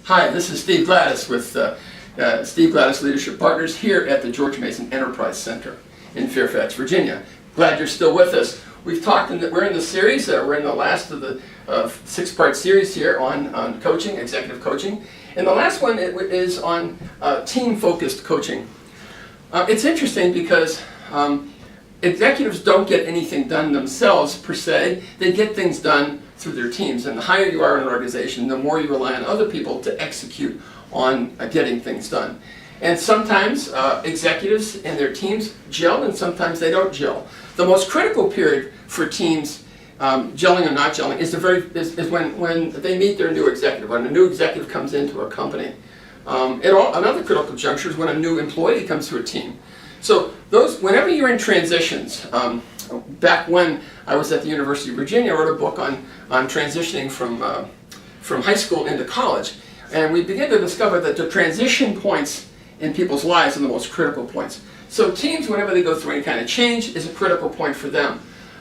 Hi, this is Steve Gladis with Steve Gladis Leadership Partners here at the George Mason Enterprise Center in Fairfax, Virginia. Glad you're still with us. We've talked, we're in the series, we're in the last of the six-part series here on coaching, executive coaching. And the last one is on team-focused coaching. It's interesting because executives don't get anything done themselves per se. They get things done through their teams. And the higher you are in an organization, the more you rely on other people to execute on getting things done. And sometimes executives and their teams gel, and sometimes they don't gel. The most critical period for teams, gelling or not gelling, is when they meet their new executive, when a new executive comes into a company. Another critical juncture is when a new employee comes to a team. So whenever you're in transitions, back when I was at the University of Virginia, I wrote a book on transitioning from high school into college. And we began to discover that the transition points in people's lives are the most critical points. So teams, whenever they go through any kind of change, is a critical point for them.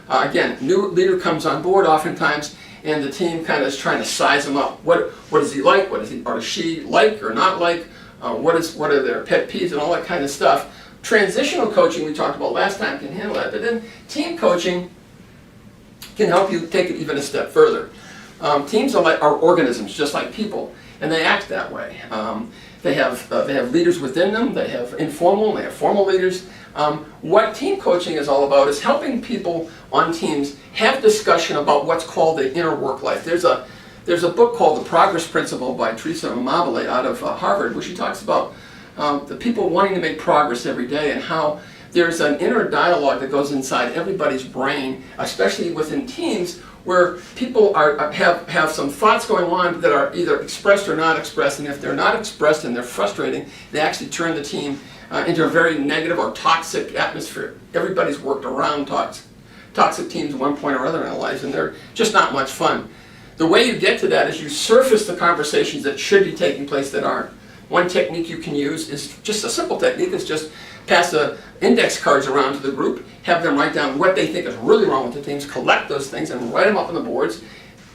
Again, new leader comes on board oftentimes, and the team kind of is trying to size them up. What is he like? What is he or does she like or not like? What are their pet peeves and all that kind of stuff. Transitional coaching, we talked about last time, can handle that. But then team coaching can help you take it even a step further. Teams are organisms, just like people, and they act that way. They have leaders within them. They have informal and they have formal leaders. What team coaching is all about is helping people on teams have discussion about what's called the inner work life. There's a book called The Progress Principle by Teresa Amabile out of Harvard, where she talks about the people wanting to make progress every day and how there's an inner dialogue that goes inside everybody's brain, especially within teams, where people have some thoughts going on that are either expressed or not expressed, and if they're not expressed and they're frustrating, they actually turn the team into a very negative or toxic atmosphere. Everybody's worked around toxic teams at one point or other in their lives, and they're just not much fun. The way you get to that is you surface the conversations that should be taking place that aren't. One technique you can use is just a simple technique. It's just pass the index cards around to the group, have them write down what they think is really wrong with the teams, collect those things and write them up on the boards,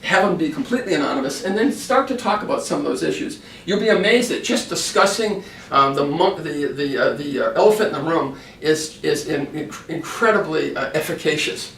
have them be completely anonymous, and then start to talk about some of those issues. You'll be amazed that just discussing the elephant in the room is incredibly efficacious.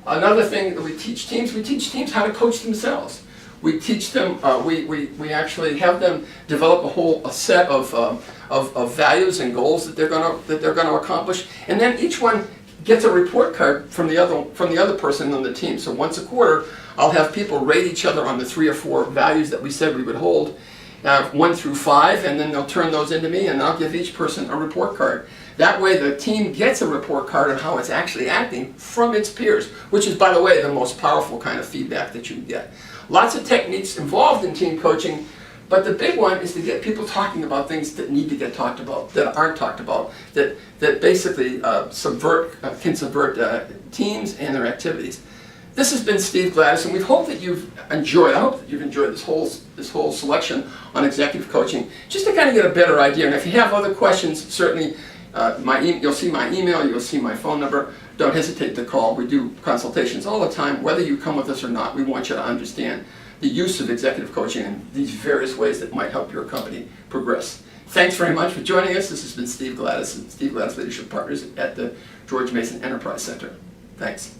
Another thing that we teach teams how to coach themselves. We teach them, we actually have them develop a set of values and goals that they're going to accomplish, and then each one gets a report card from the other person on the team. So once a quarter, I'll have people rate each other on the 3 or 4 values that we said we would hold, 1 through 5, and then they'll turn those into me, and I'll give each person a report card. That way the team gets a report card on how it's actually acting from its peers, which is, by the way, the most powerful kind of feedback that you can get. Lots of techniques involved in team coaching, but the big one is to get people talking about things that need to get talked about, that aren't talked about, that basically can subvert teams and their activities. This has been Steve Gladis, and we hope that you've enjoyed. I hope that you've enjoyed this whole selection on executive coaching, just to kind of get a better idea. And if you have other questions, certainly you'll see my email, you'll see my phone number. Don't hesitate to call. We do consultations all the time. Whether you come with us or not, we want you to understand the use of executive coaching in these various ways that might help your company progress. Thanks very much for joining us. This has been Steve Gladis and Steve Gladis Leadership Partners at the George Mason Enterprise Center. Thanks.